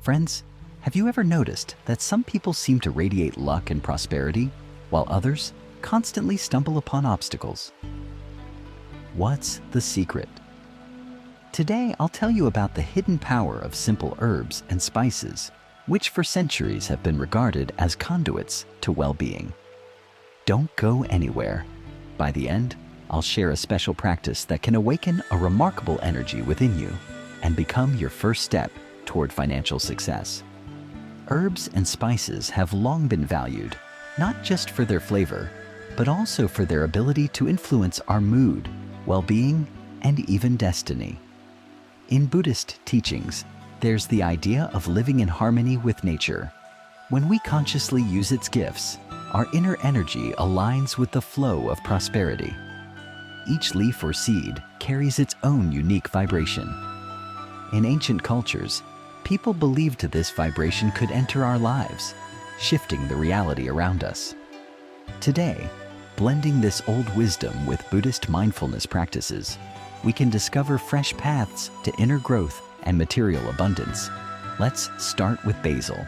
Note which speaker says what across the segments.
Speaker 1: Friends, have you ever noticed that some people seem to radiate luck and prosperity, while others constantly stumble upon obstacles? What's the secret? Today, I'll tell you about the hidden power of simple herbs and spices, which for centuries have been regarded as conduits to well-being. Don't go anywhere. By the end, I'll share a special practice that can awaken a remarkable energy within you and become your first step toward financial success. Herbs and spices have long been valued, not just for their flavor, but also for their ability to influence our mood, well-being, and even destiny. In Buddhist teachings, there's the idea of living in harmony with nature. When we consciously use its gifts, our inner energy aligns with the flow of prosperity. Each leaf or seed carries its own unique vibration. In ancient cultures, people believed this vibration could enter our lives, shifting the reality around us. Today, blending this old wisdom with Buddhist mindfulness practices, we can discover fresh paths to inner growth and material abundance. Let's start with basil.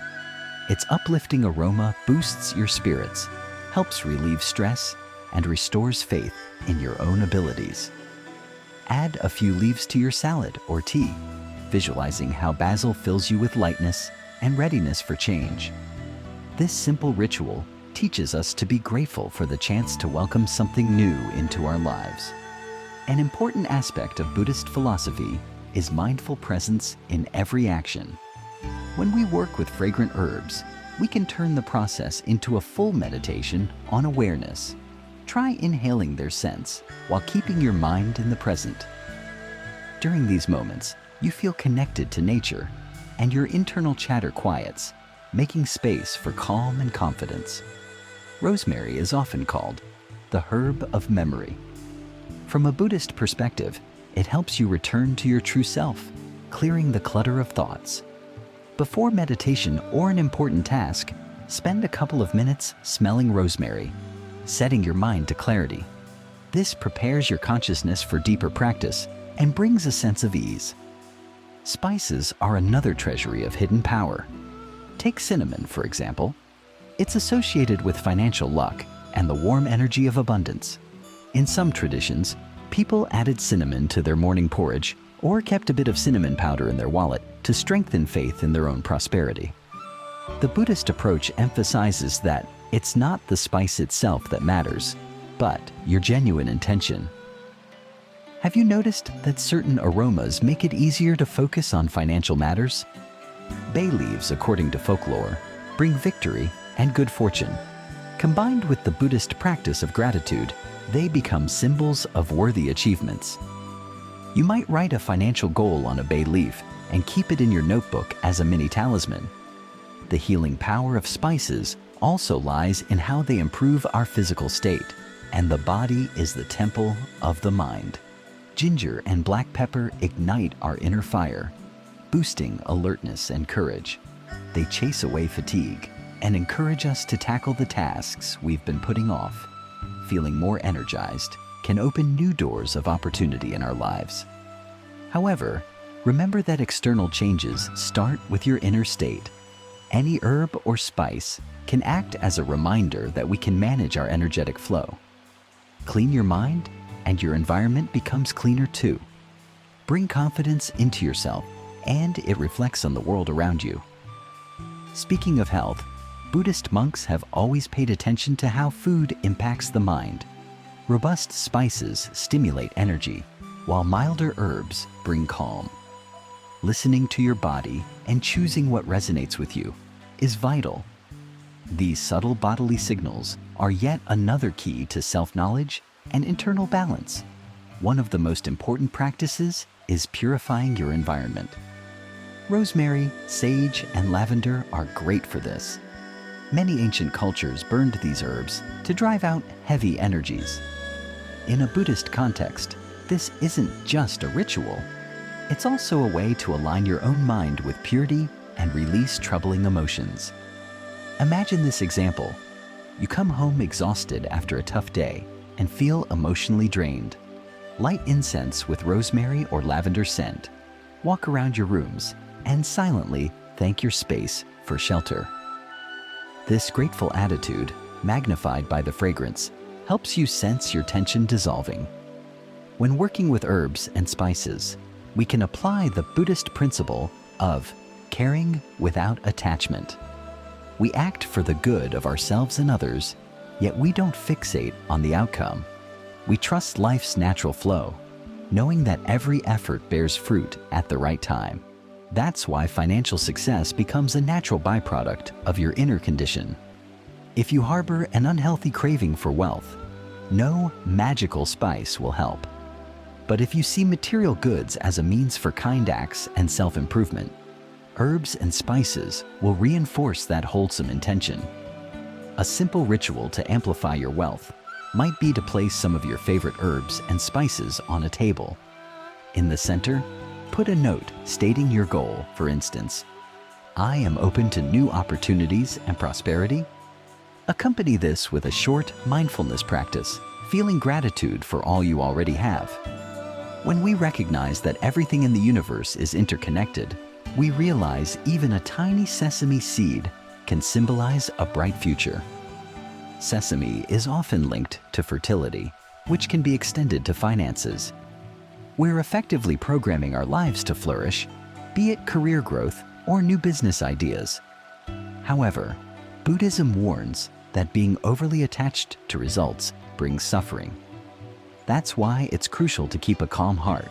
Speaker 1: Its uplifting aroma boosts your spirits, helps relieve stress, and restores faith in your own abilities. Add a few leaves to your salad or tea, visualizing how basil fills you with lightness and readiness for change. This simple ritual teaches us to be grateful for the chance to welcome something new into our lives. An important aspect of Buddhist philosophy is mindful presence in every action. When we work with fragrant herbs, we can turn the process into a full meditation on awareness. Try inhaling their scents while keeping your mind in the present. During these moments, you feel connected to nature, and your internal chatter quiets, making space for calm and confidence. Rosemary is often called the herb of memory. From a Buddhist perspective, it helps you return to your true self, clearing the clutter of thoughts. Before meditation or an important task, spend a couple of minutes smelling rosemary, setting your mind to clarity. This prepares your consciousness for deeper practice and brings a sense of ease. Spices are another treasury of hidden power. Take cinnamon, for example. It's associated with financial luck and the warm energy of abundance. In some traditions, people added cinnamon to their morning porridge or kept a bit of cinnamon powder in their wallet to strengthen faith in their own prosperity. The Buddhist approach emphasizes that it's not the spice itself that matters, but your genuine intention. Have you noticed that certain aromas make it easier to focus on financial matters? Bay leaves, according to folklore, bring victory and good fortune. Combined with the Buddhist practice of gratitude, they become symbols of worthy achievements. You might write a financial goal on a bay leaf and keep it in your notebook as a mini talisman. The healing power of spices also lies in how they improve our physical state, and the body is the temple of the mind. Ginger and black pepper ignite our inner fire, boosting alertness and courage. They chase away fatigue and encourage us to tackle the tasks we've been putting off. Feeling more energized can open new doors of opportunity in our lives. However, remember that external changes start with your inner state. Any herb or spice can act as a reminder that we can manage our energetic flow. Clean your mind, and your environment becomes cleaner too. Bring confidence into yourself, and it reflects on the world around you. Speaking of health, Buddhist monks have always paid attention to how food impacts the mind. Robust spices stimulate energy, while milder herbs bring calm. Listening to your body and choosing what resonates with you is vital. These subtle bodily signals are yet another key to self-knowledge and internal balance. One of the most important practices is purifying your environment. Rosemary, sage, and lavender are great for this. Many ancient cultures burned these herbs to drive out heavy energies. In a Buddhist context, this isn't just a ritual. It's also a way to align your own mind with purity and release troubling emotions. Imagine this example. You come home exhausted after a tough day and feel emotionally drained. Light incense with rosemary or lavender scent. Walk around your rooms and silently thank your space for shelter. This grateful attitude, magnified by the fragrance, helps you sense your tension dissolving. When working with herbs and spices, we can apply the Buddhist principle of caring without attachment. We act for the good of ourselves and others, yet we don't fixate on the outcome. We trust life's natural flow, knowing that every effort bears fruit at the right time. That's why financial success becomes a natural byproduct of your inner condition. If you harbor an unhealthy craving for wealth, no magical spice will help. But if you see material goods as a means for kind acts and self-improvement, herbs and spices will reinforce that wholesome intention. A simple ritual to amplify your wealth might be to place some of your favorite herbs and spices on a table. In the center, put a note stating your goal, for instance, "I am open to new opportunities and prosperity." Accompany this with a short mindfulness practice, feeling gratitude for all you already have. When we recognize that everything in the universe is interconnected, we realize even a tiny sesame seed can symbolize a bright future. Sesame is often linked to fertility, which can be extended to finances. We're effectively programming our lives to flourish, be it career growth or new business ideas. However, Buddhism warns that being overly attached to results brings suffering. That's why it's crucial to keep a calm heart,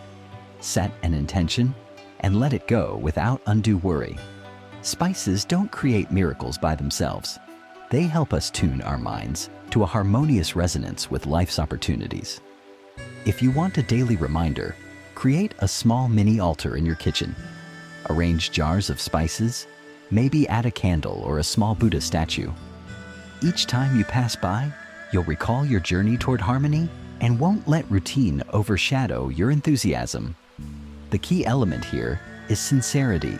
Speaker 1: set an intention, and let it go without undue worry. Spices don't create miracles by themselves. They help us tune our minds to a harmonious resonance with life's opportunities. If you want a daily reminder, create a small mini altar in your kitchen. Arrange jars of spices, maybe add a candle or a small Buddha statue. Each time you pass by, you'll recall your journey toward harmony and won't let routine overshadow your enthusiasm. The key element here is sincerity.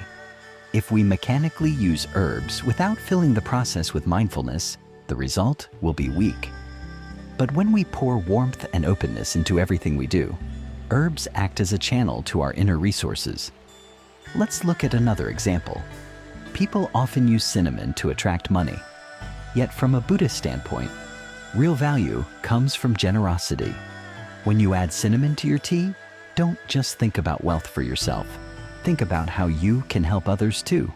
Speaker 1: If we mechanically use herbs without filling the process with mindfulness, the result will be weak. But when we pour warmth and openness into everything we do, herbs act as a channel to our inner resources. Let's look at another example. People often use cinnamon to attract money. Yet from a Buddhist standpoint, real value comes from generosity. When you add cinnamon to your tea, don't just think about wealth for yourself. Think about how you can help others too.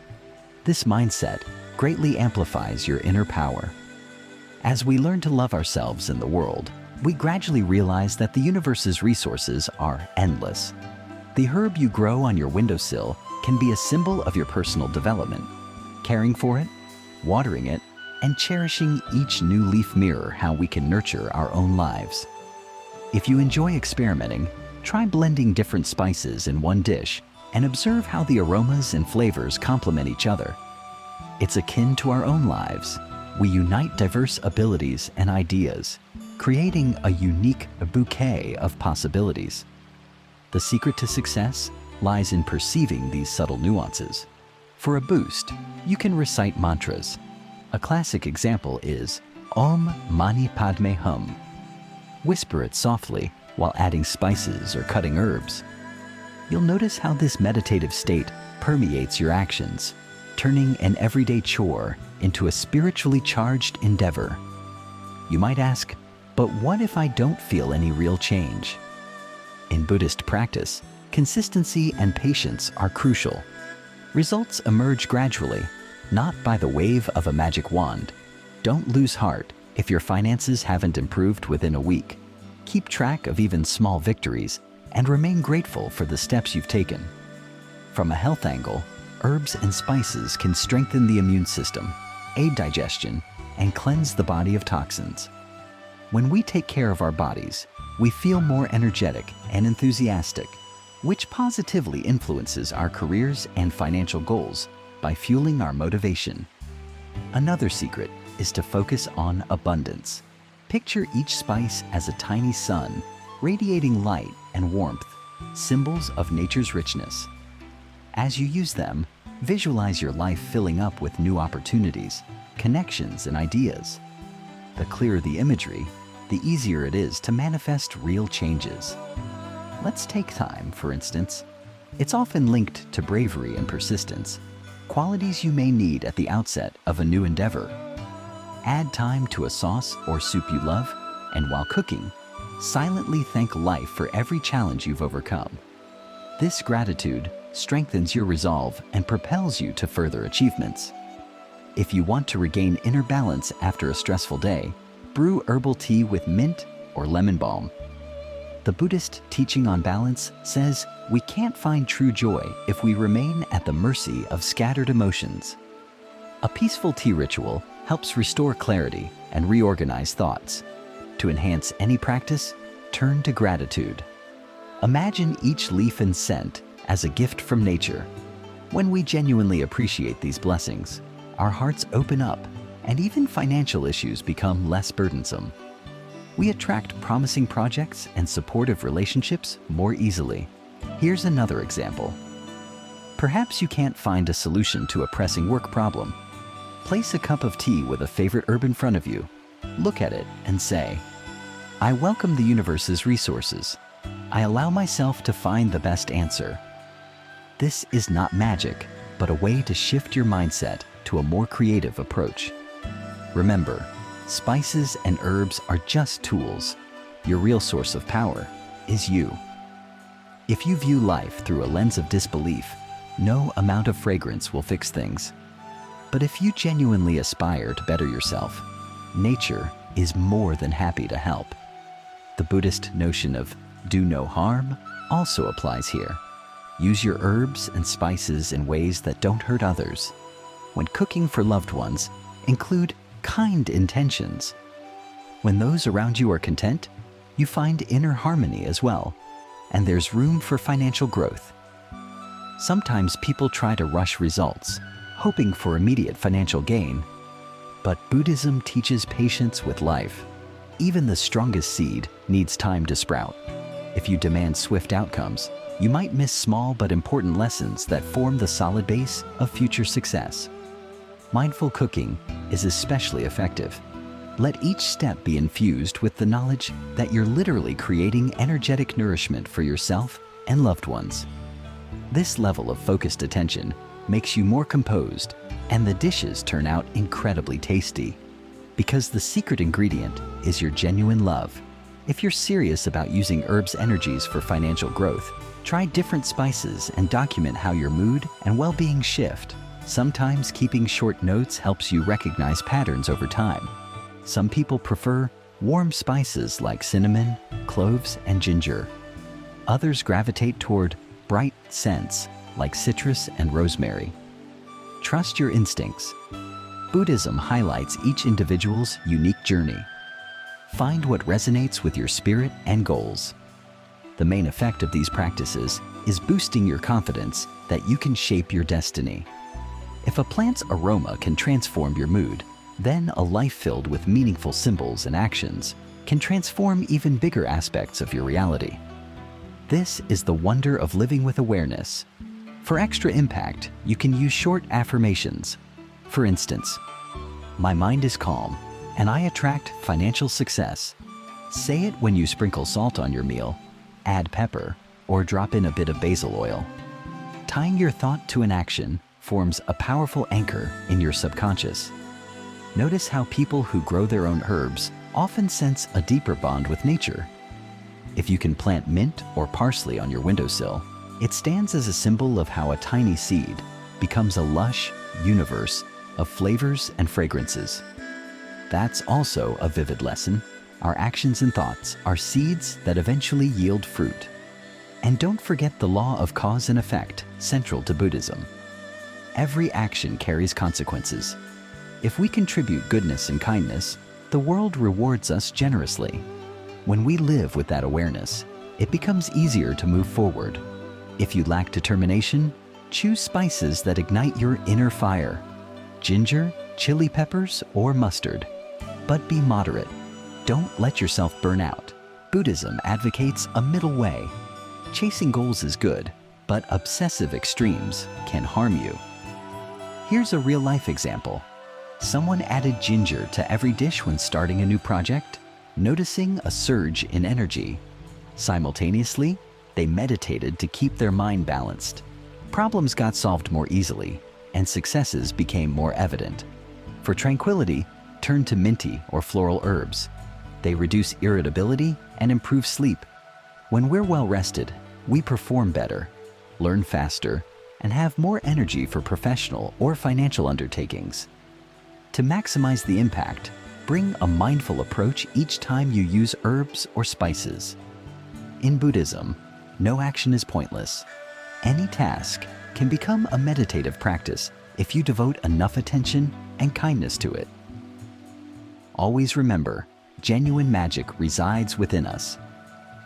Speaker 1: This mindset greatly amplifies your inner power. As we learn to love ourselves and the world, we gradually realize that the universe's resources are endless. The herb you grow on your windowsill can be a symbol of your personal development. Caring for it, watering it, and cherishing each new leaf mirror how we can nurture our own lives. If you enjoy experimenting, try blending different spices in one dish and observe how the aromas and flavors complement each other. It's akin to our own lives. We unite diverse abilities and ideas, creating a unique bouquet of possibilities. The secret to success lies in perceiving these subtle nuances. For a boost, you can recite mantras. A classic example is Om Mani Padme Hum. Whisper it softly while adding spices or cutting herbs. You'll notice how this meditative state permeates your actions, turning an everyday chore into a spiritually charged endeavor. You might ask, but what if I don't feel any real change? In Buddhist practice, consistency and patience are crucial. Results emerge gradually, not by the wave of a magic wand. Don't lose heart if your finances haven't improved within a week. Keep track of even small victories and remain grateful for the steps you've taken. From a health angle, herbs and spices can strengthen the immune system, aid digestion, and cleanse the body of toxins. When we take care of our bodies, we feel more energetic and enthusiastic, which positively influences our careers and financial goals by fueling our motivation. Another secret is to focus on abundance. Picture each spice as a tiny sun, radiating light and warmth, symbols of nature's richness. As you use them, visualize your life filling up with new opportunities, connections, and ideas. The clearer the imagery, the easier it is to manifest real changes. Let's take time, for instance. It's often linked to bravery and persistence. qualities you may need at the outset of a new endeavor. Add thyme to a sauce or soup you love, and while cooking, silently thank life for every challenge you've overcome. This gratitude strengthens your resolve and propels you to further achievements. If you want to regain inner balance after a stressful day, brew herbal tea with mint or lemon balm. The Buddhist teaching on balance says we can't find true joy if we remain at the mercy of scattered emotions. A peaceful tea ritual helps restore clarity and reorganize thoughts. To enhance any practice, turn to gratitude. Imagine each leaf and scent as a gift from nature. When we genuinely appreciate these blessings, our hearts open up and even financial issues become less burdensome. We attract promising projects and supportive relationships more easily. Here's another example. Perhaps you can't find a solution to a pressing work problem. Place a cup of tea with a favorite herb in front of you. Look at it and say, "I welcome the universe's resources. I allow myself to find the best answer." This is not magic, but a way to shift your mindset to a more creative approach. Remember, spices and herbs are just tools. Your real source of power is you. If you view life through a lens of disbelief, no amount of fragrance will fix things. But if you genuinely aspire to better yourself, nature is more than happy to help. The Buddhist notion of do no harm also applies here. Use your herbs and spices in ways that don't hurt others. When cooking for loved ones, include kind intentions. When those around you are content, you find inner harmony as well, and there's room for financial growth. Sometimes people try to rush results, hoping for immediate financial gain. But Buddhism teaches patience with life. Even the strongest seed needs time to sprout. If you demand swift outcomes, you might miss small but important lessons that form the solid base of future success. Mindful cooking is especially effective. Let each step be infused with the knowledge that you're literally creating energetic nourishment for yourself and loved ones. This level of focused attention makes you more composed, and the dishes turn out incredibly tasty. Because the secret ingredient is your genuine love. If you're serious about using herbs' energies for financial growth, try different spices and document how your mood and well-being shift. Sometimes keeping short notes helps you recognize patterns over time. Some people prefer warm spices like cinnamon, cloves, and ginger. Others gravitate toward bright scents like citrus and rosemary. Trust your instincts. Buddhism highlights each individual's unique journey. Find what resonates with your spirit and goals. The main effect of these practices is boosting your confidence that you can shape your destiny. If a plant's aroma can transform your mood, then a life filled with meaningful symbols and actions can transform even bigger aspects of your reality. This is the wonder of living with awareness. For extra impact, you can use short affirmations. For instance, "My mind is calm, and I attract financial success." Say it when you sprinkle salt on your meal, add pepper, or drop in a bit of basil oil. Tying your thought to an action forms a powerful anchor in your subconscious. Notice how people who grow their own herbs often sense a deeper bond with nature. If you can plant mint or parsley on your windowsill, it stands as a symbol of how a tiny seed becomes a lush universe of flavors and fragrances. That's also a vivid lesson. Our actions and thoughts are seeds that eventually yield fruit. And don't forget the law of cause and effect, central to Buddhism. Every action carries consequences. If we contribute goodness and kindness, the world rewards us generously. When we live with that awareness, it becomes easier to move forward. If you lack determination, choose spices that ignite your inner fire. Ginger, chili peppers, or mustard. But be moderate. Don't let yourself burn out. Buddhism advocates a middle way. Chasing goals is good, but obsessive extremes can harm you. Here's a real-life example. Someone added ginger to every dish when starting a new project, noticing a surge in energy. Simultaneously, they meditated to keep their mind balanced. Problems got solved more easily, and successes became more evident. For tranquility, turn to minty or floral herbs. They reduce irritability and improve sleep. When we're well rested, we perform better, learn faster, and have more energy for professional or financial undertakings. To maximize the impact, bring a mindful approach each time you use herbs or spices. In Buddhism, no action is pointless. Any task can become a meditative practice if you devote enough attention and kindness to it. Always remember, genuine magic resides within us.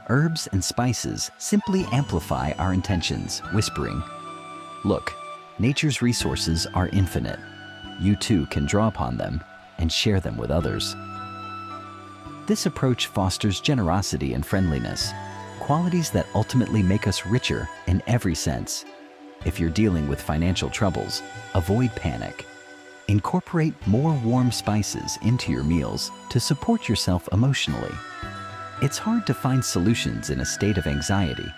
Speaker 1: Herbs and spices simply amplify our intentions, whispering, "Look, nature's resources are infinite. You too can draw upon them and share them with others." This approach fosters generosity and friendliness, qualities that ultimately make us richer in every sense. If you're dealing with financial troubles, avoid panic. Incorporate more warm spices into your meals to support yourself emotionally. It's hard to find solutions in a state of anxiety.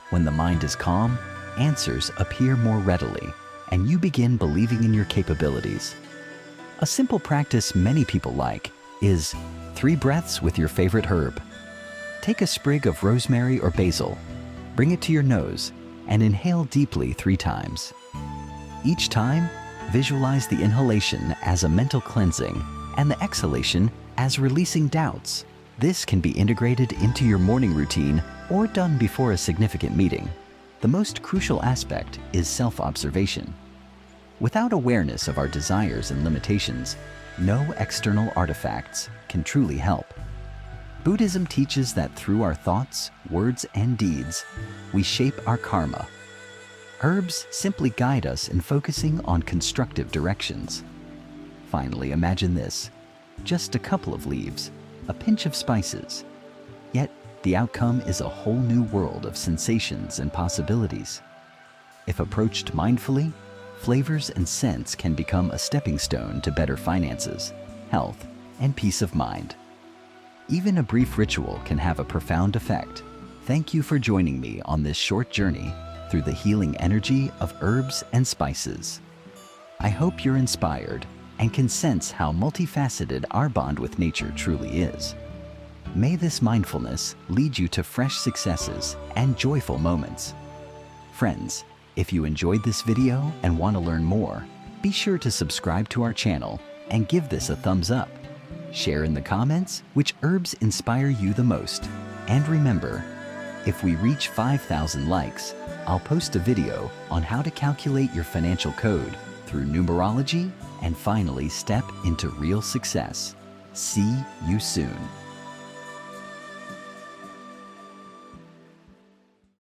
Speaker 1: When the mind is calm, answers appear more readily, and you begin believing in your capabilities. A simple practice many people like is 3 breaths with your favorite herb. Take a sprig of rosemary or basil, bring it to your nose, and inhale deeply 3 times. Each time, visualize the inhalation as a mental cleansing and the exhalation as releasing doubts. This can be integrated into your morning routine or done before a significant meeting. The most crucial aspect is self-observation. Without awareness of our desires and limitations, no external artifacts can truly help. Buddhism teaches that through our thoughts, words, and deeds, we shape our karma. Herbs simply guide us in focusing on constructive directions. Finally, imagine this: just a couple of leaves, a pinch of spices. Yet, the outcome is a whole new world of sensations and possibilities. If approached mindfully, flavors and scents can become a stepping stone to better finances, health, and peace of mind. Even a brief ritual can have a profound effect. Thank you for joining me on this short journey through the healing energy of herbs and spices. I hope you're inspired and can sense how multifaceted our bond with nature truly is. May this mindfulness lead you to fresh successes and joyful moments. Friends, if you enjoyed this video and want to learn more, be sure to subscribe to our channel and give this a thumbs up. Share in the comments which herbs inspire you the most. And remember, if we reach 5,000 likes, I'll post a video on how to calculate your financial code through numerology and finally step into real success. See you soon.